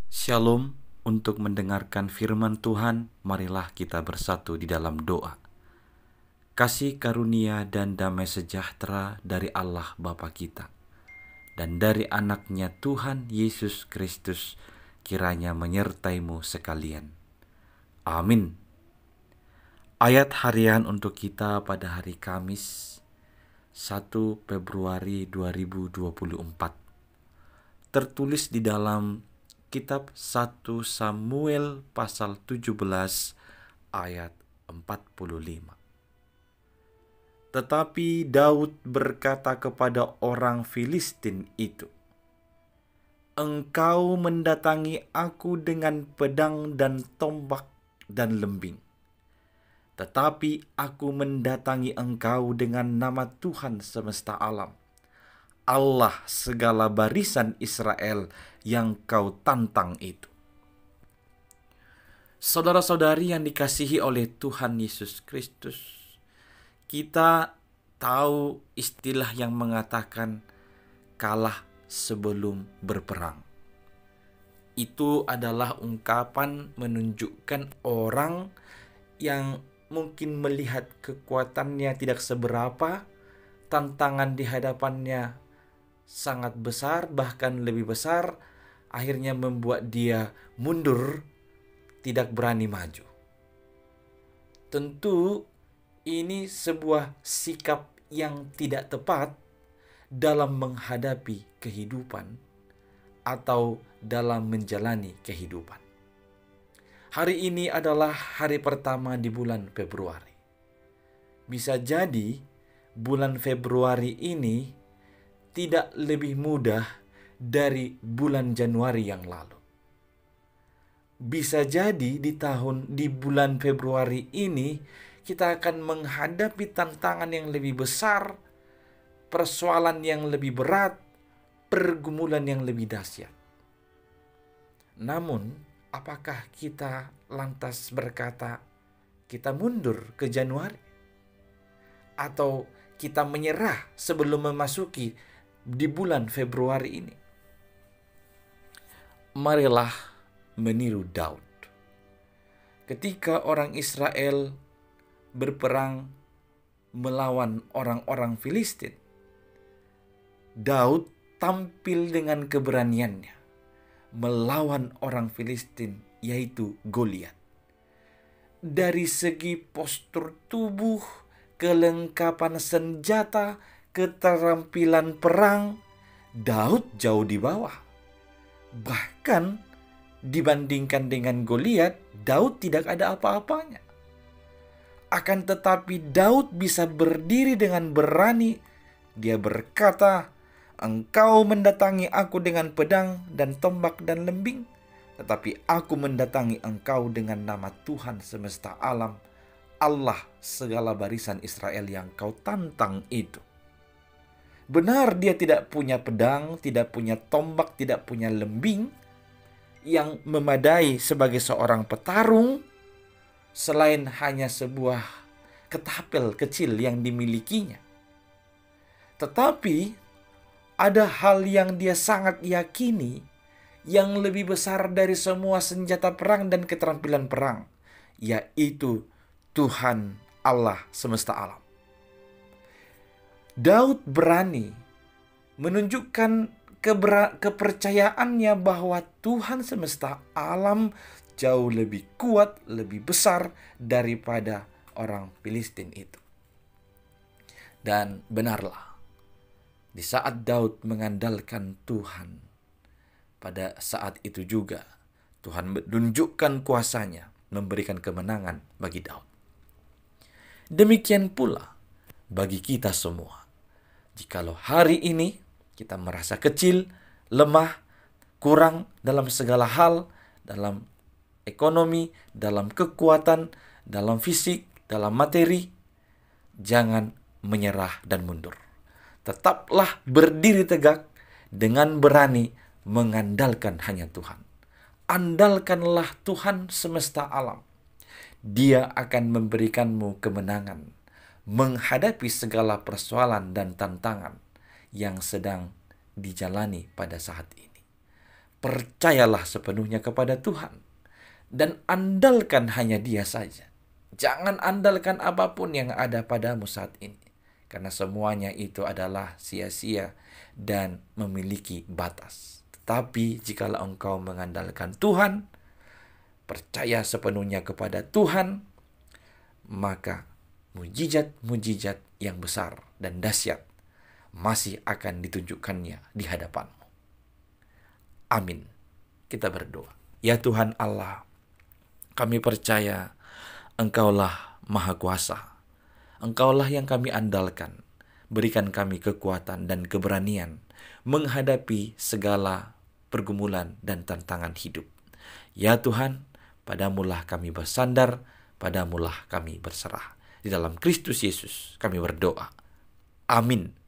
Shalom. Untuk mendengarkan firman Tuhan, marilah kita bersatu di dalam doa. Kasih karunia dan damai sejahtera dari Allah Bapa kita dan dari anaknya Tuhan Yesus Kristus kiranya menyertaimu sekalian. Amin. Ayat harian untuk kita pada hari Kamis 1 Februari 2024 tertulis di dalam Kitab 1 Samuel pasal 17 ayat 45. Tetapi Daud berkata kepada orang Filistin itu, "Engkau mendatangi aku dengan pedang dan tombak dan lembing. Tetapi aku mendatangi engkau dengan nama Tuhan semesta alam, Allah segala barisan Israel yang kau tantang itu." Saudara-saudari yang dikasihi oleh Tuhan Yesus Kristus, kita tahu istilah yang mengatakan kalah sebelum berperang. Itu adalah ungkapan menunjukkan orang yang mungkin melihat kekuatannya tidak seberapa, tantangan di hadapannya sangat besar, bahkan lebih besar, akhirnya membuat dia mundur, tidak berani maju. Tentu ini sebuah sikap yang tidak tepat dalam menghadapi kehidupan atau dalam menjalani kehidupan. Hari ini adalah hari pertama di bulan Februari. Bisa jadi bulan Februari ini tidak lebih mudah dari bulan Januari yang lalu. Bisa jadi di bulan Februari ini kita akan menghadapi tantangan yang lebih besar, persoalan yang lebih berat, pergumulan yang lebih dahsyat. Namun, apakah kita lantas berkata kita mundur ke Januari? Atau kita menyerah sebelum memasuki di bulan Februari ini? Marilah meniru Daud. Ketika orang Israel berperang melawan orang-orang Filistin, Daud tampil dengan keberaniannya melawan orang Filistin, yaitu Goliat. Dari segi postur tubuh, kelengkapan senjata, keterampilan perang, Daud jauh di bawah. Bahkan dibandingkan dengan Goliat, Daud tidak ada apa-apanya. Akan tetapi Daud bisa berdiri dengan berani. Dia berkata, "Engkau mendatangi aku dengan pedang dan tombak dan lembing, tetapi aku mendatangi engkau dengan nama Tuhan semesta alam, Allah segala barisan Israel yang kau tantang itu." Benar, dia tidak punya pedang, tidak punya tombak, tidak punya lembing yang memadai sebagai seorang petarung, selain hanya sebuah ketapel kecil yang dimilikinya. Tetapi ada hal yang dia sangat yakini yang lebih besar dari semua senjata perang dan keterampilan perang, yaitu Tuhan Allah semesta alam. Daud berani menunjukkan kepercayaannya bahwa Tuhan semesta alam jauh lebih kuat, lebih besar daripada orang Filistin itu. Dan benarlah, di saat Daud mengandalkan Tuhan, pada saat itu juga Tuhan menunjukkan kuasanya, memberikan kemenangan bagi Daud. Demikian pula bagi kita semua. Jikalau hari ini kita merasa kecil, lemah, kurang dalam segala hal, dalam ekonomi, dalam kekuatan, dalam fisik, dalam materi, jangan menyerah dan mundur. Tetaplah berdiri tegak dengan berani mengandalkan hanya Tuhan. Andalkanlah Tuhan semesta alam. Dia akan memberikanmu kemenangan menghadapi segala persoalan dan tantangan yang sedang dijalani pada saat ini. Percayalah sepenuhnya kepada Tuhan dan andalkan hanya Dia saja. Jangan andalkan apapun yang ada padamu saat ini, karena semuanya itu adalah sia-sia dan memiliki batas. Tetapi jikalau engkau mengandalkan Tuhan, percaya sepenuhnya kepada Tuhan, maka mujizat-mujizat yang besar dan dahsyat masih akan ditunjukkannya di hadapanmu. Amin. Kita berdoa. Ya Tuhan Allah, kami percaya Engkaulah Maha Kuasa. Engkaulah yang kami andalkan. Berikan kami kekuatan dan keberanian menghadapi segala pergumulan dan tantangan hidup. Ya Tuhan, padamulah kami bersandar, padamulah kami berserah. Di dalam Kristus Yesus kami berdoa. Amin.